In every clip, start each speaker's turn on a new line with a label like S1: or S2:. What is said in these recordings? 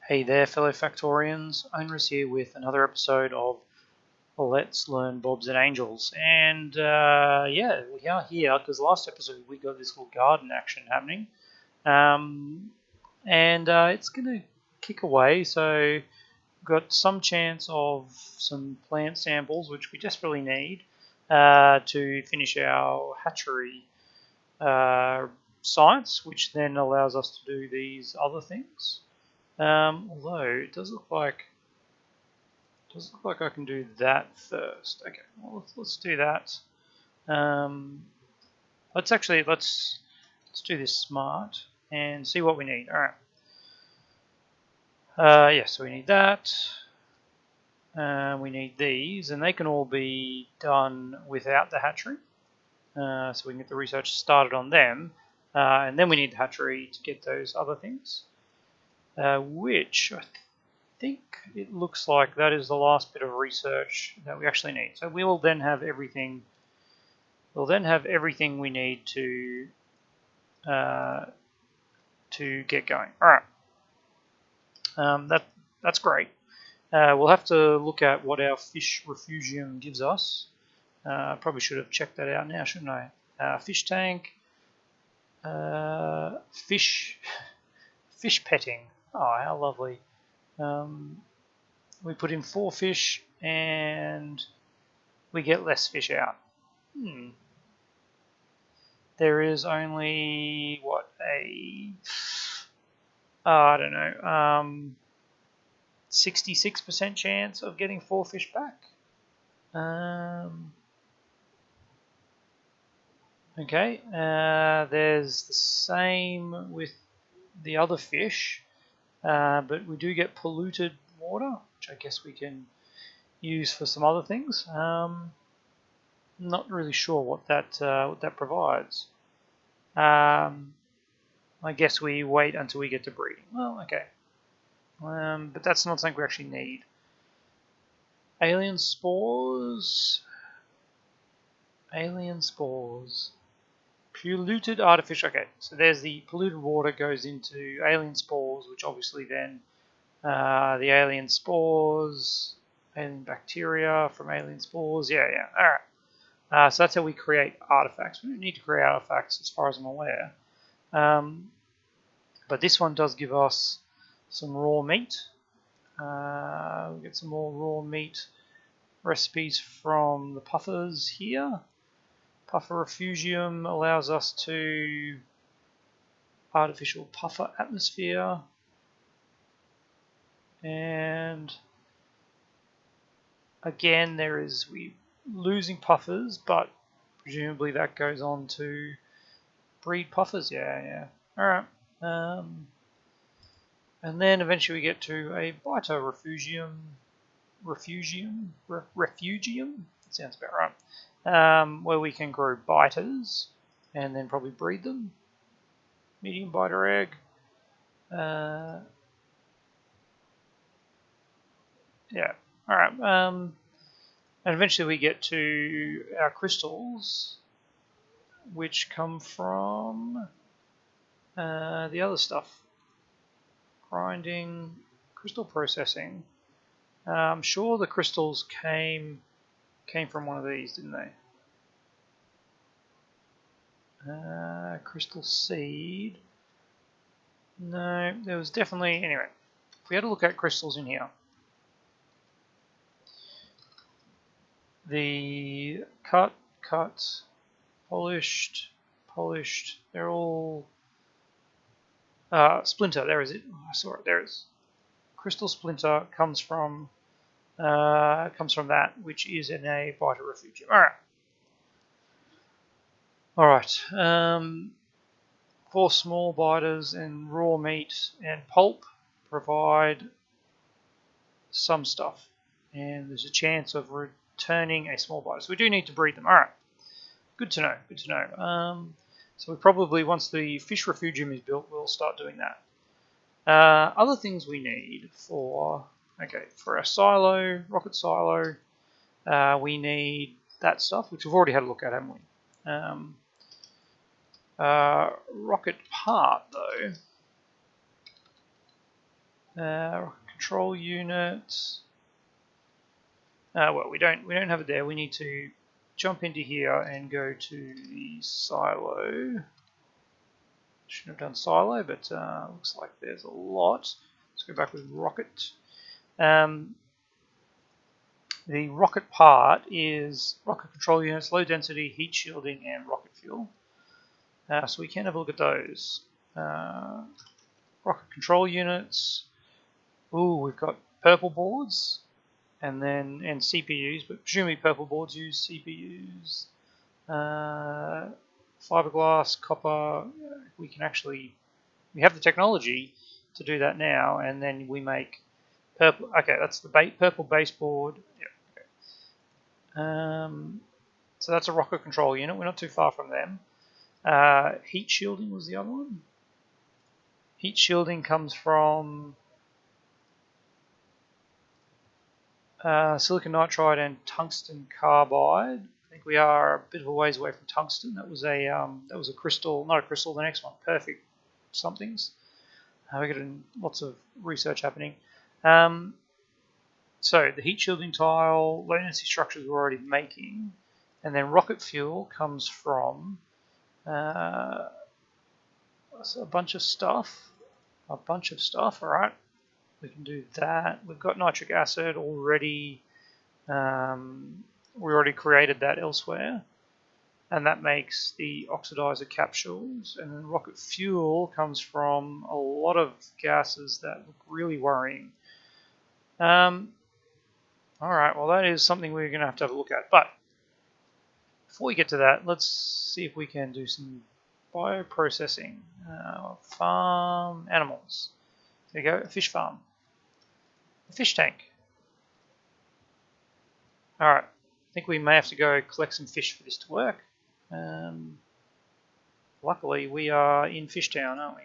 S1: Hey there, fellow Factorians. Owners here with another episode of Let's Learn Bobs and Angels. And yeah, we are here because last episode we got this little garden action happening. And it's going to kick away, so we've got some chance of some plant samples, which we desperately need to finish our hatchery science, which then allows us to do these other things. Although it does look like I can do that first. Okay, well, let's do that. Let's do this smart and see what we need. All right. Yeah, so we need that. We need these, and they can all be done without the hatchery. So we can get the research started on them, and then we need the hatchery to get those other things. Which I think it looks like that is the last bit of research that we actually need. So we will then have everything. We'll then have everything we need to get going. All right. That's great. We'll have to look at what our fish refugium gives us. Probably should have checked that out now, shouldn't I? Fish tank. Fish petting. Oh, how lovely. We put in 4 fish and we get less fish out. There is only, I don't know, 66% chance of getting 4 fish back. Okay, there's the same with the other fish. But we do get polluted water, which I guess we can use for some other things. Not really sure what that provides. I guess we wait until we get to breeding. Well, okay. But that's not something we actually need. Alien spores. Polluted artificial. Okay, so there's the polluted water goes into alien spores, which obviously then the alien spores, alien bacteria from alien spores. Yeah. All right. So that's how we create artifacts. We don't need to create artifacts, as far as I'm aware. But this one does give us some raw meat. We'll get some more raw meat recipes from the puffers here. Puffer refugium allows us to artificial puffer atmosphere, and again we losing puffers, but presumably that goes on to breed puffers. Yeah. All right. And then eventually we get to a biter refugium. That sounds about right. Where we can grow biters and then probably breed them. Medium biter egg. Yeah. All right. And eventually we get to our crystals, which come from the other stuff. Grinding, crystal processing. I'm sure the crystals came from one of these, didn't they? Crystal seed. No, there was definitely... Anyway, if we had to look at crystals in here. The cut, polished, they're all... splinter, there is it. Oh, I saw it, there it is. Crystal splinter comes from that, which is in a biter refugium. All right. 4 small biters and raw meat and pulp provide some stuff, and there's a chance of returning a small biter. So we do need to breed them. All right. Good to know. So we probably, once the fish refugium is built, we'll start doing that. Other things we need for our silo, rocket silo, we need that stuff, which we've already had a look at, haven't we? Rocket part, though, Control unit. Well, we don't have it there. We need to jump into here and go to the silo. Shouldn't have done silo, but looks like there's a lot. Let's go back with rocket. The rocket part is rocket control units, low density, heat shielding, and rocket fuel. So we can have a look at those. Rocket control units. Ooh, we've got purple boards and CPUs, but presumably purple boards use CPUs. Fiberglass, copper. We have the technology to do that now, and then we make purple. Okay, that's the purple baseboard. Yep. Okay. So that's a rocket control unit. We're not too far from them. Heat shielding was the other one. Heat shielding comes from silicon nitride and tungsten carbide. I think we are a bit of a ways away from tungsten. That was a crystal, not a crystal. The next one, perfect somethings. We're getting lots of research happening. So the heat shielding tile, low density structures we're already making, and then rocket fuel comes from a bunch of stuff. All right. We can do that. We've got nitric acid already. We already created that elsewhere, and that makes the oxidizer capsules. And then rocket fuel comes from a lot of gases that look really worrying. All right, well, that is something we're going to have a look at. But before we get to that, let's see if we can do some bioprocessing. Farm animals. There you go, a fish farm. A fish tank. All right, I think we may have to go collect some fish for this to work. Luckily, we are in Fishtown, aren't we?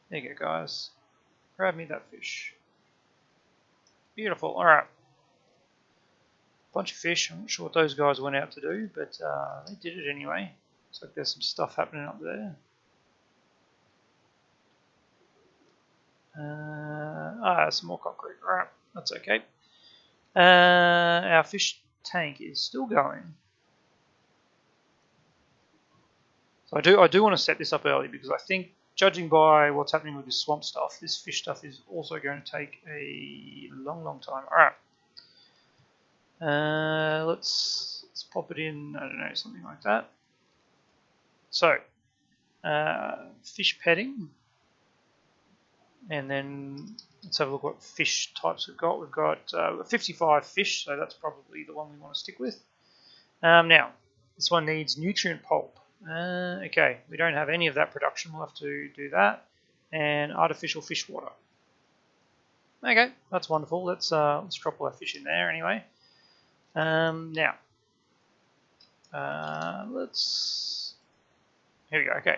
S1: There you go, guys. Grab me that fish. Beautiful. All right. Bunch of fish. I'm not sure what those guys went out to do, but they did it anyway. Looks like there's some stuff happening up there. Some more concrete. All right, that's okay. Our fish tank is still going. So I do want to set this up early because I think, judging by what's happening with this swamp stuff, this fish stuff is also going to take a long time. All right. Let's pop it in. I don't know, something like that. So, fish petting, and then let's have a look what fish types we've got. We've got 55 fish, so that's probably the one we want to stick with. Now, this one needs nutrient pulp. Okay, we don't have any of that production. We'll have to do that. And artificial fish water. Okay, that's wonderful. Let's drop all our fish in there anyway. Now, here we go. Okay,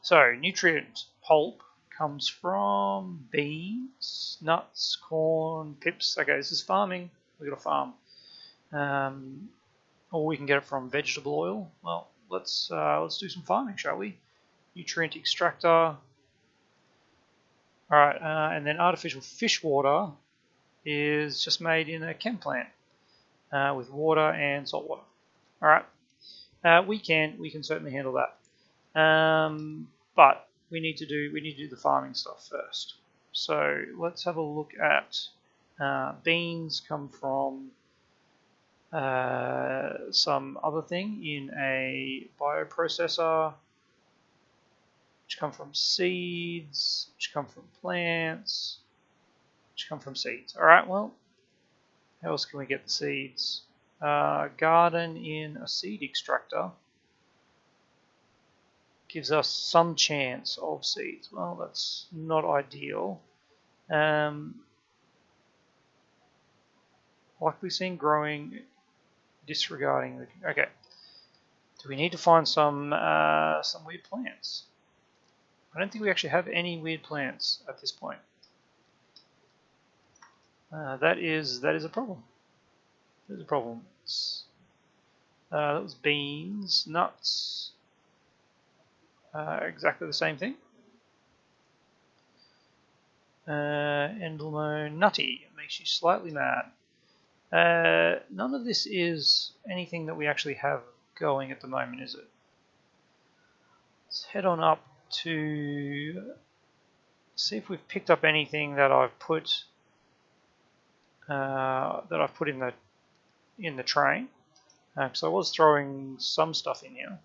S1: so nutrient pulp comes from beans, nuts, corn, pips. Okay, this is farming. We've got a farm. Or we can get it from vegetable oil. Well, let's do some farming, shall we? Nutrient extractor. All right, and then artificial fish water is just made in a chem plant with water and salt water. All right, we can certainly handle that, but we need to do the farming stuff first. So let's have a look at beans. Come from some other thing in a bioprocessor, which come from seeds, which come from plants, which come from seeds. All right, well, how else can we get the seeds? Garden in a seed extractor gives us some chance of seeds. Well, that's not ideal. Likely seen growing, disregarding the. Okay. Do we need to find some weird plants? I don't think we actually have any weird plants at this point. That is a problem. There's a problem. That was beans, nuts. Exactly the same thing. Endlemo nutty. It makes you slightly mad. None of this is anything that we actually have going at the moment, is it? Let's head on up to see if we've picked up anything that I've put in the train. Because I was throwing some stuff in here.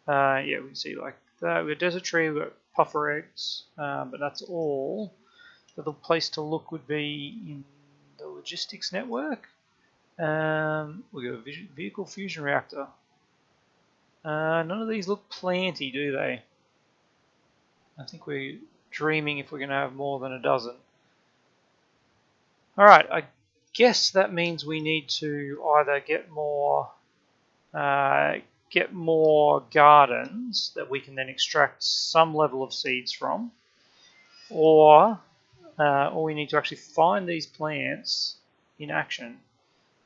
S1: Yeah, we can see like that. We've got desert tree, we've got puffer eggs, but that's all. The place to look would be in the logistics network. We've got a vehicle fusion reactor. None of these look planty, do they? I think we're dreaming if we're going to have more than a dozen. Alright, I guess that means we need to either get more gardens that we can then extract some level of seeds from, or we need to actually find these plants in action.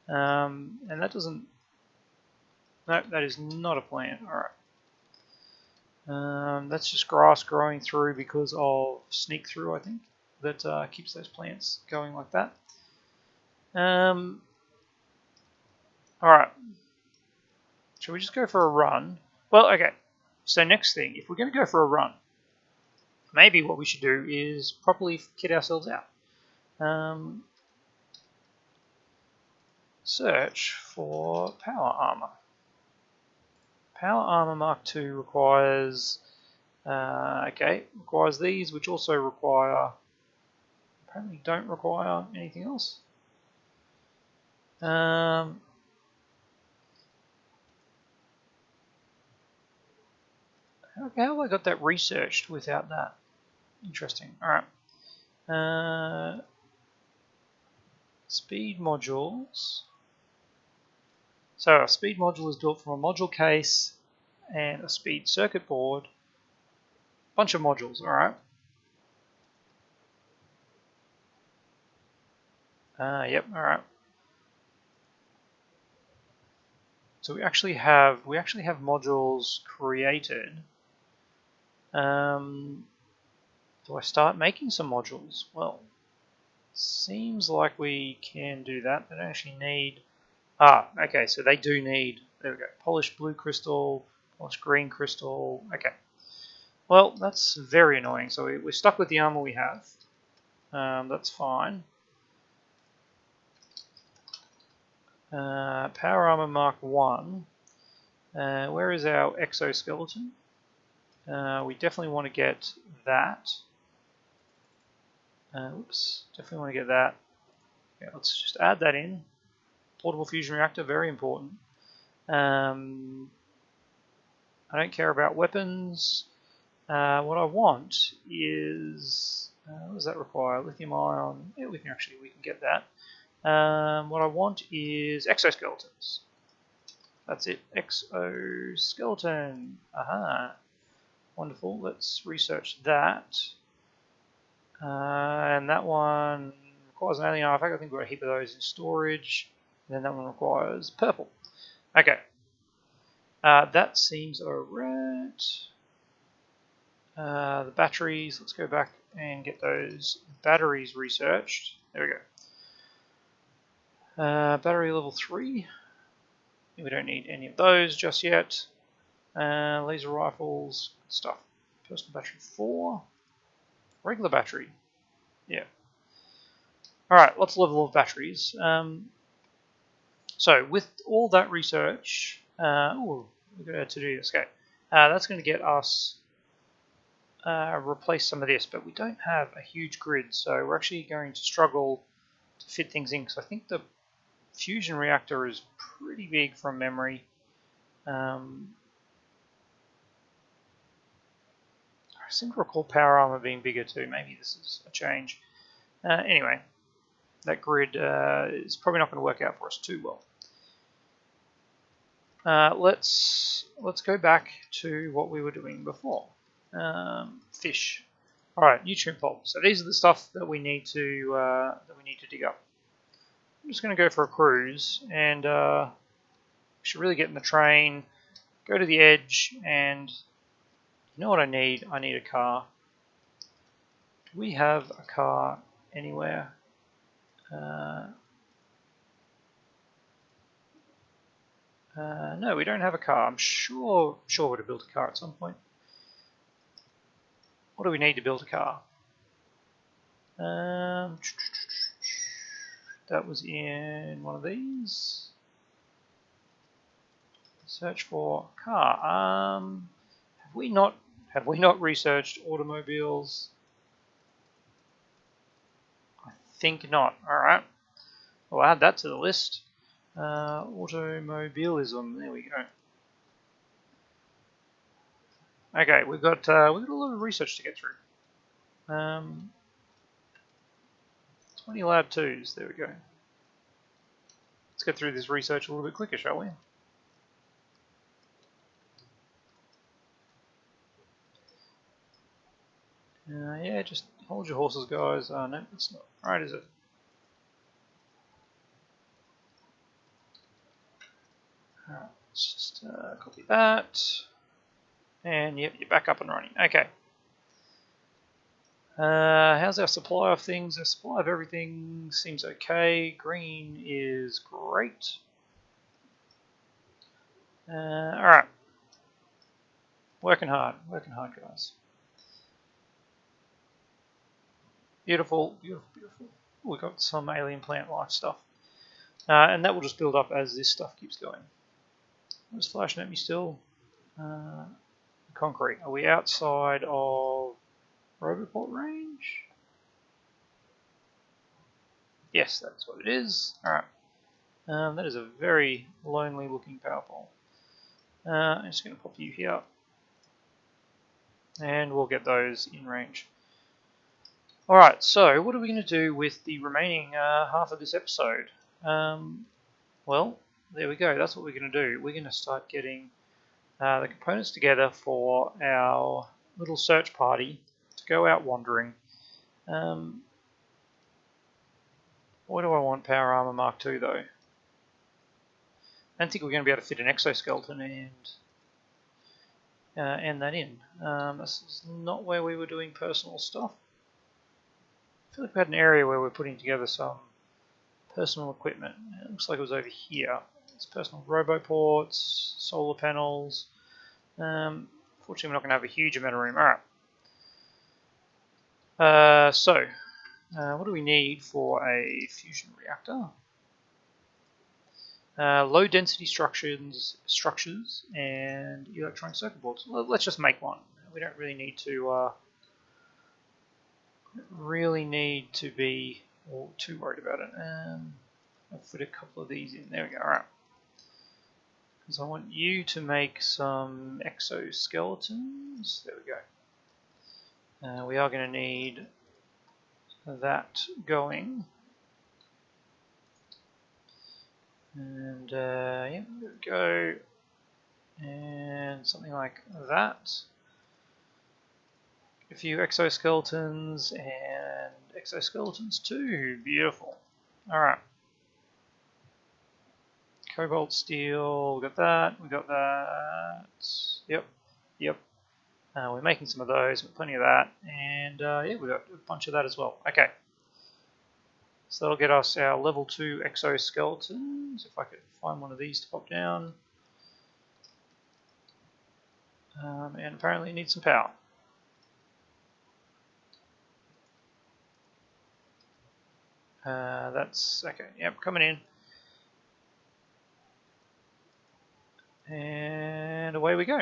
S1: And that doesn't... No, that is not a plant. Alright. That's just grass growing through because of sneak through, I think, that keeps those plants going like that. Alright. Should we just go for a run? Well, okay. So next thing, if we're going to go for a run, maybe what we should do is properly kit ourselves out. Search for power armor. Power armor Mark II requires, requires these, which also require, apparently don't require anything else. How have I got that researched without that? Interesting. Alright. Speed modules. So a speed module is built from a module case and a speed circuit board. Bunch of modules, alright. Yep, alright. So we actually have modules created. Do I start making some modules? Well, seems like we can do that. They don't actually need... okay, so they do need... There we go. Polished blue crystal, polished green crystal. Okay. Well, that's very annoying. So we're stuck with the armor we have. That's fine. Power armor Mark 1. Where is our exoskeleton? We definitely want to get that. Oops, definitely want to get that. Okay, let's just add that in. Portable fusion reactor, very important. I don't care about weapons. What I want is... what does that require? Lithium ion. Yeah, lithium, actually, we can get that. What I want is exoskeletons. That's it. Exoskeleton. Aha. Wonderful. Let's research that. And that one requires an alien artifact. I think we've got a heap of those in storage. And then that one requires purple. Okay. That seems alright. The batteries. Let's go back and get those batteries researched. There we go. Battery level 3. We don't need any of those just yet. Laser rifles, stuff. Personal battery 4. Regular battery. Yeah. Alright, what's the level of batteries? So with all that research, we're going to do this. Okay. That's going to get us replace some of this, but we don't have a huge grid, so we're actually going to struggle to fit things in, because I think the fusion reactor is pretty big from memory. I seem to recall power armor being bigger too. Maybe this is a change. Anyway, that grid is probably not going to work out for us too well. Let's go back to what we were doing before. Fish. All right, nutrient pulp. So these are the stuff that we need to dig up. I'm just going to go for a cruise, and should really get in the train, go to the edge, and you know what I need? I need a car. Do we have a car anywhere? No, we don't have a car. I'm sure we would have built a car at some point. What do we need to build a car? That was in one of these. Search for car. Have we not researched automobiles? I think not. All right, we'll add that to the list. Automobilism. There we go. Okay, we've got a lot of research to get through. 20 lab 2s. There we go. Let's get through this research a little bit quicker, shall we? Yeah, just hold your horses, guys. No, it's not right, is it? Alright, let's just copy that. And yep, you're back up and running. Okay. How's our supply of things? Our supply of everything seems okay. Green is great. Alright. Working hard, guys. Beautiful, beautiful, beautiful. Ooh, we've got some alien plant life stuff. And that will just build up as this stuff keeps going. What's flashing at me still? Concrete. Are we outside of Robo range? Yes, that's what it is. Alright. That is a very lonely looking power pole. I'm just going to pop you here. And we'll get those in range. Alright, so what are we going to do with the remaining half of this episode? Well, there we go. That's what we're going to do. We're going to start getting the components together for our little search party to go out wandering. What do I want Power Armor Mark II though? I don't think we're going to be able to fit an exoskeleton and that in. This is not where we were doing personal stuff. I feel like we had an area where we're putting together some personal equipment. It looks like it was over here. It's personal roboports, solar panels. Fortunately, we're not going to have a huge amount of room. Alright. So, what do we need for a fusion reactor? Low density structures and electronic circuit boards. Let's just make one. We don't really need to be too worried about it. I'll put a couple of these in. There we go. All right. Because I want you to make some exoskeletons. There we go. We are going to need that going. And yeah, there we go. And something like that. A few exoskeletons and exoskeletons too. Beautiful. Alright. Cobalt steel, we got that, we got that. Yep. We're making some of those, plenty of that. And yeah, we got a bunch of that as well. Okay. So that'll get us our level 2 exoskeletons. If I could find one of these to pop down. And apparently it needs some power. That's okay. Yep, coming in. And away we go.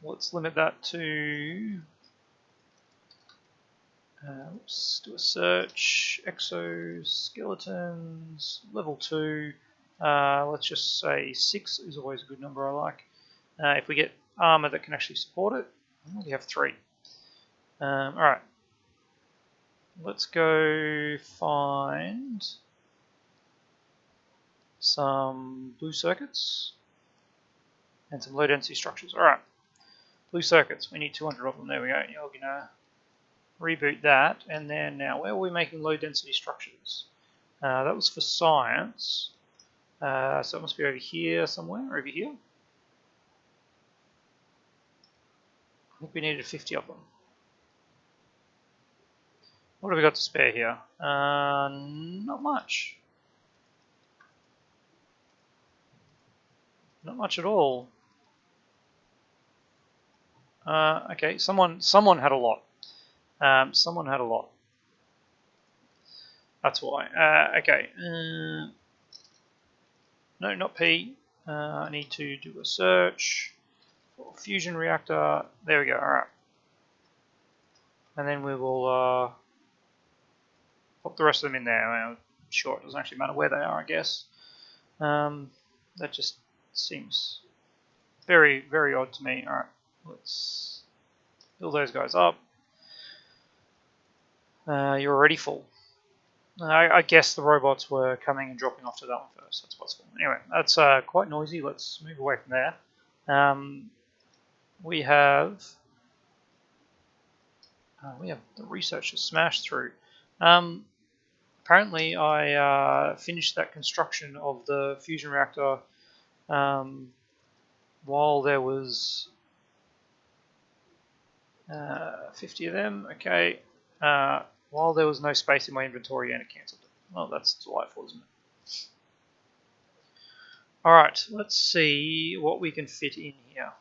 S1: Let's limit that to. Let's do a search. Exoskeletons, level 2. Let's just say 6 is always a good number I like. If we get armor that can actually support it, we have 3. Alright. Let's go find some blue circuits and some low density structures. Alright, blue circuits, we need 200 of them. There we go. You're going to reboot that. And then now, where are we making low density structures? That was for science. So it must be over here somewhere, over here. I think we needed 50 of them. What have we got to spare here? Not much. Not much at all. Okay, someone had a lot. Someone had a lot. That's why. Okay. No, not P. I need to do a search for fusion reactor. There we go. All right. And then we will pop the rest of them in there. I'm sure it doesn't actually matter where they are, I guess. That just seems very, very odd to me. All right. Let's fill those guys up. You're already full. I guess the robots were coming and dropping off to that one first. That's possible. Anyway, that's quite noisy. Let's move away from there. We have the research to smash through. Apparently, I finished that construction of the fusion reactor while there was 50 of them. Okay. While there was no space in my inventory and it cancelled it. Well, that's delightful, isn't it? Alright, let's see what we can fit in here.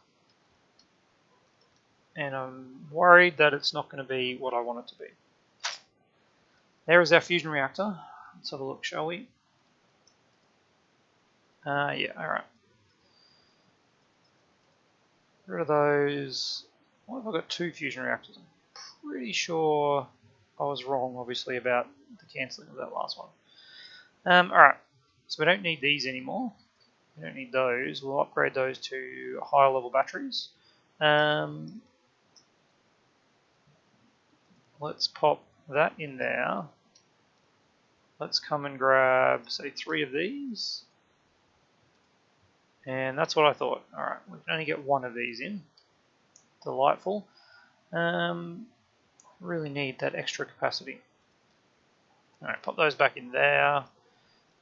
S1: And I'm worried that it's not going to be what I want it to be. There is our fusion reactor. Let's have a look, shall we? Yeah, alright. Get rid of those. Why have I got 2 fusion reactors? I'm pretty sure I was wrong, obviously, about the cancelling of that last one. Alright, so we don't need these anymore. We don't need those. We'll upgrade those to higher level batteries. Let's pop that in there. Let's come and grab, say, 3 of these. And that's what I thought. Alright, we can only get 1 of these in. Delightful. Really need that extra capacity. Alright, pop those back in there.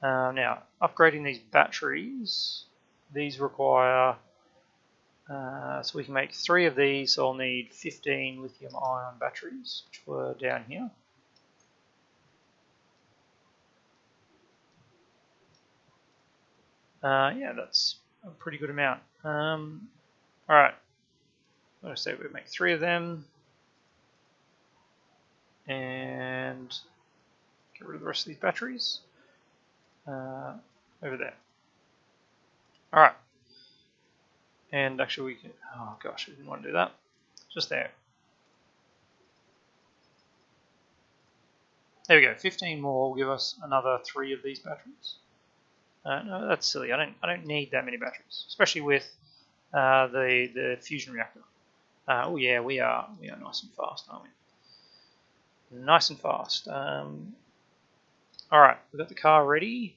S1: Now, upgrading these batteries, these require, so we can make 3 of these, so I'll need 15 lithium ion batteries, which were down here. Yeah, that's a pretty good amount. Alright, let's say we make 3 of them. And get rid of the rest of these batteries. Over there. Alright. And actually we can, oh gosh, I didn't want to do that. Just there. There we go, 15 more will give us another 3 of these batteries. No, that's silly. I don't need that many batteries, especially with the fusion reactor. Oh yeah, we are nice and fast, aren't we? Nice and fast. Alright, we've got the car ready.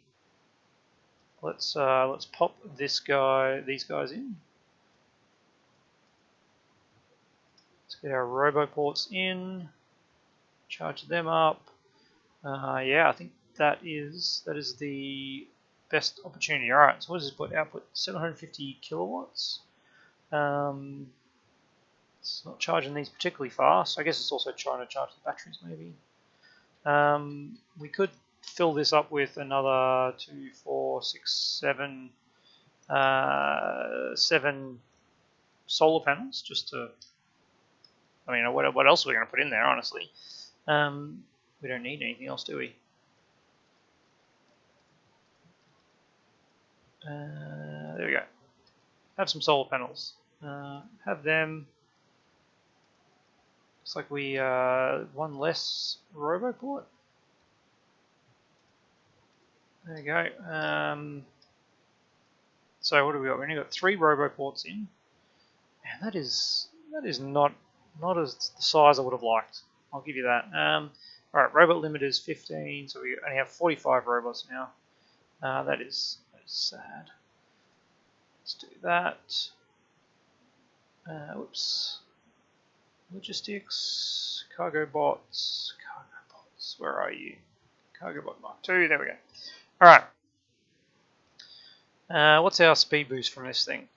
S1: Let's pop these guys in. Let's get our robo ports in. Charge them up. Yeah, I think that is the best opportunity. Alright, so what does this put? Output 750 kilowatts. It's not charging these particularly fast. I guess it's also trying to charge the batteries maybe. We could fill this up with another 2, 4, 6, 7, 7 solar panels just to, I mean, what else are we going to put in there, honestly? We don't need anything else, do we? There we go. Have some solar panels. Have them. Looks like we one less roboport. There you go. So what do we got? We only got 3 roboports in, and that is not as the size I would have liked. I'll give you that. All right, robot limit is 15, so we only have 45 robots now. That is sad. Let's do that. Whoops. Logistics, cargo bots. Where are you? Cargo bot Mark 2. There we go. All right. What's our speed boost from this thing?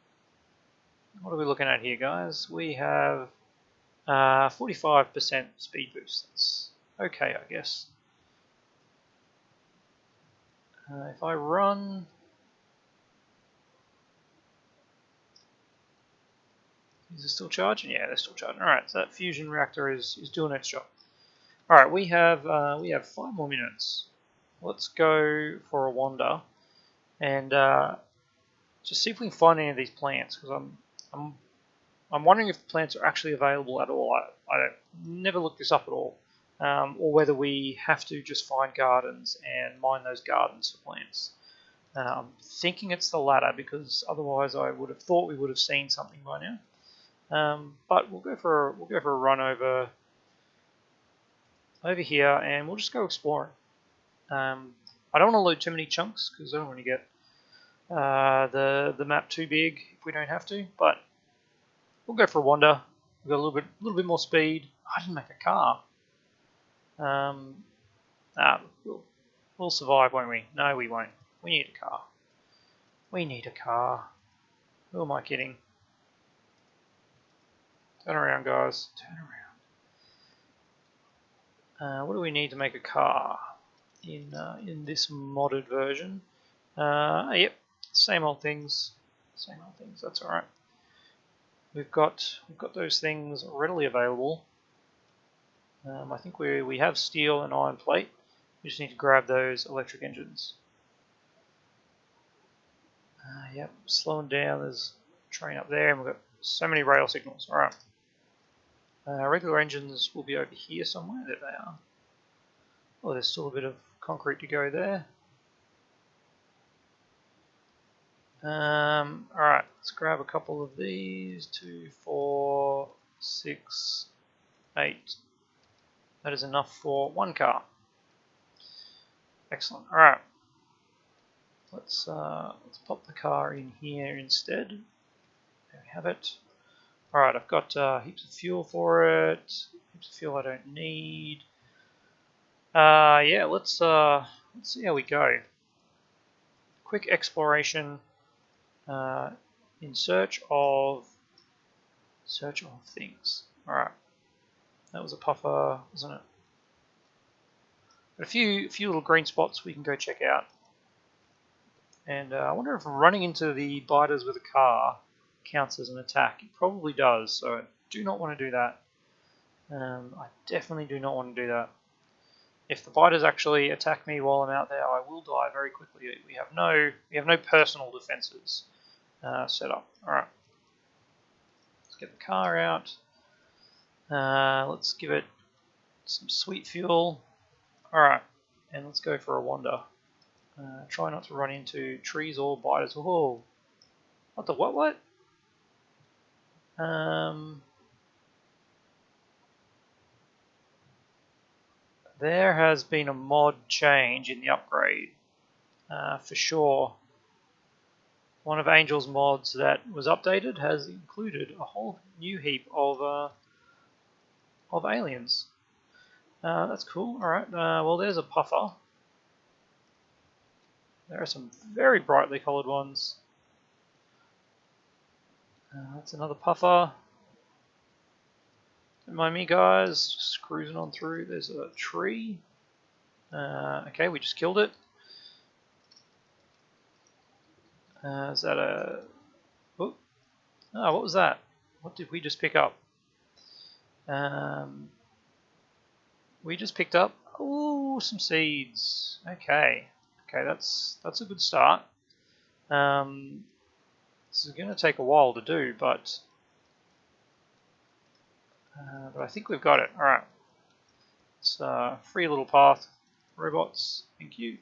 S1: What are we looking at here, guys? We have 45% speed boost. okay, I guess. If I run... Is it still charging? Yeah, they're still charging. Alright, so that fusion reactor is doing its job. Alright, we have 5 more minutes. Let's go for a wander and just see if we can find any of these plants, because I'm wondering if the plants are actually available at all. I never looked this up at all, or whether we have to just find gardens and mine those gardens for plants. I'm thinking it's the latter, because otherwise I would have thought we would have seen something by now. But we'll go for a run over here, and we'll just go exploring. I don't want to load too many chunks, because I don't want to get the map too big if we don't have to. But we'll go for a wander. We've got a little bit more speed. I didn't make a car. We'll survive, won't we? No, we won't. We need a car. We need a car. Who am I kidding? Turn around, guys. Turn around. What do we need to make a car in this modded version? Yep, same old things. Same old things. That's all right. We've got those things readily available. I think we have steel and iron plate. We just need to grab those electric engines. Yep, slowing down. There's a train up there, and we've got so many rail signals. All right. Regular engines will be over here somewhere. There they are. Oh, there's still a bit of concrete to go there. Alright, let's grab a couple of these. 2, 4, 6, 8. That is enough for 1 car. Excellent. Alright. Let's pop the car in here instead. There we have it. Alright, I've got heaps of fuel for it. Heaps of fuel I don't need. Yeah, let's see how we go. Quick exploration in search of things. All right, that was a puffer, wasn't it? But a few little green spots we can go check out. And I wonder if running into the biters with a car counts as an attack. It probably does, so I do not want to do that. I definitely do not want to do that. If the biters actually attack me while I'm out there, I will die very quickly. We have no personal defenses set up. All right, let's get the car out. Let's give it some sweet fuel. All right, and let's go for a wander. Try not to run into trees or biters. Whoa! What the what? There has been a mod change in the upgrade, for sure. One of Angel's mods that was updated has included a whole new heap of aliens. That's cool. All right. Well, there's a puffer. There are some very brightly coloured ones. That's another puffer. Don't mind me, guys. Just cruising on through. There's a tree. Okay, we just killed it. Is that a... Oh, what was that? What did we just pick up? We just picked up... Oh, some seeds. Okay. Okay, that's a good start. This is going to take a while to do, but I think we've got it. All right. It's a free little path. Robots, thank you.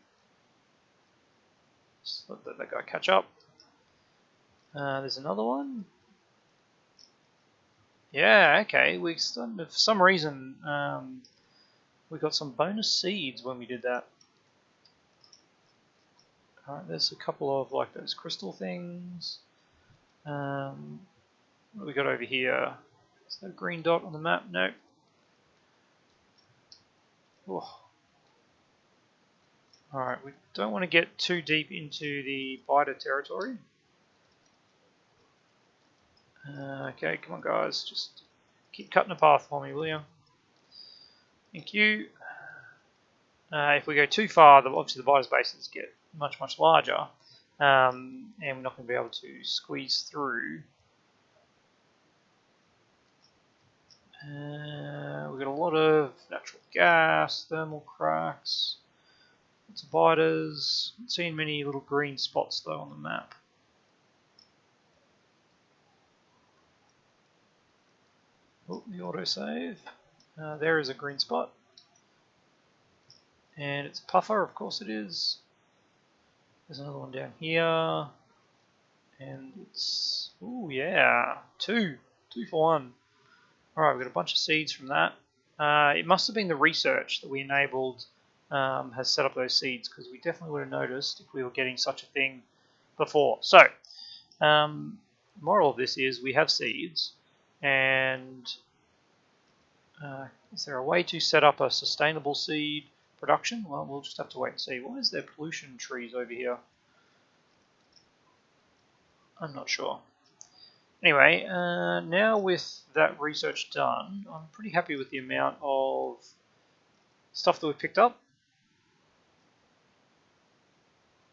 S1: Just let that guy catch up. There's another one. Yeah, okay. For some reason, we got some bonus seeds when we did that. Alright, there's a couple of like those crystal things. What do we got over here? Is that a green dot on the map? Nope. Alright, we don't want to get too deep into the biter territory. Okay, come on guys, just keep cutting a path for me, will you? Thank you. if we go too far, obviously the biter bases get much, much larger, and we're not going to be able to squeeze through. We've got a lot of natural gas, thermal cracks, lots of biters. Not seeing many little green spots though on the map. Oh, the autosave. There is a green spot. And it's a puffer, of course it is. There's another one down here. And it's, oh yeah, two for one. Alright, we've got a bunch of seeds from that. It must have been the research that we enabled has set up those seeds, because we definitely would have noticed if we were getting such a thing before. So, moral of this is we have seeds, and is there a way to set up a sustainable seed production? Well, we'll just have to wait and see. Why is there pollution trees over here? I'm not sure. Anyway, now with that research done, I'm pretty happy with the amount of stuff that we've picked up.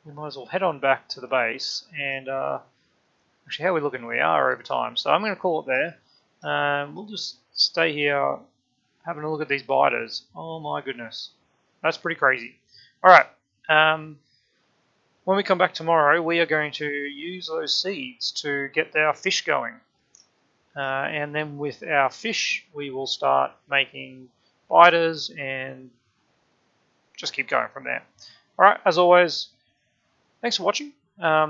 S1: We might as well head on back to the base, and actually how are we looking? We are over time, so I'm going to call it there. We'll just stay here having a look at these biters. Oh my goodness, that's pretty crazy. Alright, when we come back tomorrow, we are going to use those seeds to get our fish going. And then with our fish, we will start making biters and just keep going from there. Alright, as always, thanks for watching.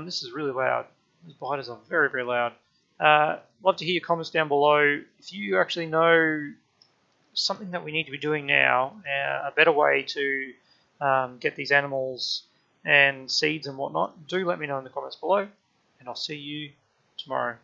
S1: This is really loud. These biters are very, very loud. Love to hear your comments down below. If you actually know something that we need to be doing now, a better way to get these animals and seeds and whatnot, do let me know in the comments below, and I'll see you tomorrow.